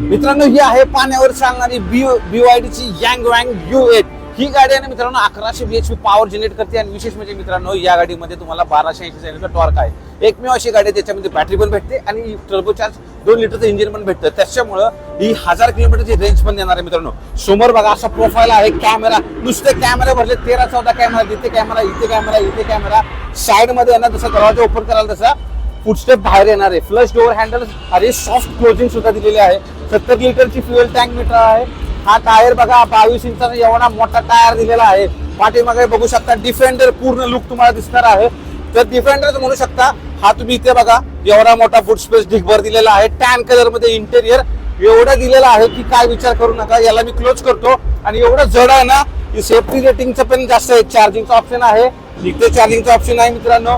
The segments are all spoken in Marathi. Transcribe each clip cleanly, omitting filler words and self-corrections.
मित्रांनो ही आहे पाण्यावर चालणारी BYD ची यांग वँग U8. ही गाडी आहे ना मित्रांनो 1100 bhp पॉवर जनरेट करते आणि विशेष म्हणजे मित्रांनो या गाडीमध्ये तुम्हाला 1280 सायकलचा टॉर्क आहे. एकमेव अशी गाडी त्याच्यामध्ये बॅटरी पण भेटते आणि टर्बोचार्ज 2 लिटरचं इंजिन पण भेटतं. त्याच्यामुळं ही 1000 किलोमीटरची रेंज पण देणार आहे मित्रांनो. समोर बघा असा प्रोफाईल आहे. कॅमेरा नुसते कॅमेरे भरले 13-14 कॅमेरा, इथे कॅमेरा, इथे कॅमेरा, इथे कॅमेरा. साइड मध्ये आहे ना जसं दरवाजा ओपन कराल तसा फुटस्टेप बाहेर येणार आहे. फ्लश डोअर हँडल आणि सॉफ्ट क्लोजिंग सुद्धा दिलेली आहे. 70 लिटरची फ्युएल टँक मीटर आहे. हा टायर बघा 22 इंचाचा एवढा मोठा टायर दिलेला आहे. पाठीमागे बघू शकता डिफेंडर पूर्ण लुक तुम्हाला दिसणार आहे. तर डिफेंडर म्हणू शकता. हा तुम्ही इथे बघा एवढा मोठा फुट स्पेस ढिगभर दिलेला आहे. टॅन कलर मध्ये इंटेरियर एवढं दिलेलं आहे की काय विचार करू नका. याला मी क्लोज करतो आणि एवढं जड आहे ना की सेफ्टी रेटिंगचं पण जास्त आहे. चार्जिंगचा ऑप्शन आहे. इथे चार्जिंगचा ऑप्शन आहे मित्रांनो.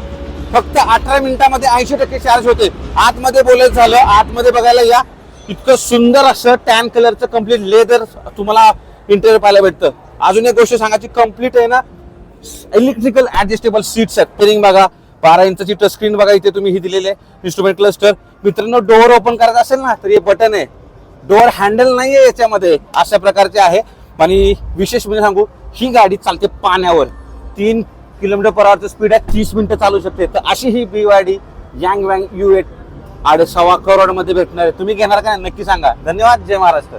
फक्त 18 मिनिटांमध्ये 80% चार्ज होते. आतमध्ये बोलायचं झालं, आतमध्ये बघायला या इतकं सुंदर असं टॅन कलरचं कम्प्लीट लेदर तुम्हाला इंटेरियर पाहायला भेटतं. अजून एक गोष्ट सांगायची, कम्प्लीट आहे ना इलेक्ट्रिकल ऍडजस्टेबल सीट्स आहेत. स्टीअरिंग बघा 12 इंचची टच स्क्रीन बघा. इथे तुम्ही ही दिलेले इन्स्ट्रुमेंट क्लस्टर. मित्रांनो डोअर ओपन करायचं असेल ना तर हे बटन आहे. डोअर हँडल नाहीये याच्यामध्ये, अशा प्रकारचे आहे. आणि विशेष म्हणजे सांगू ही गाडी चालते पाण्यावर. 3 किलोमीटर/आवरचं स्पीड आहे. 30 मिनिटं चालू शकते. तर अशी ही BYD Yang Wang U8 8.25 crore मध्ये भेटणार आहे. तुम्ही घेणार का नक्की सांगा. धन्यवाद. जय महाराष्ट्र.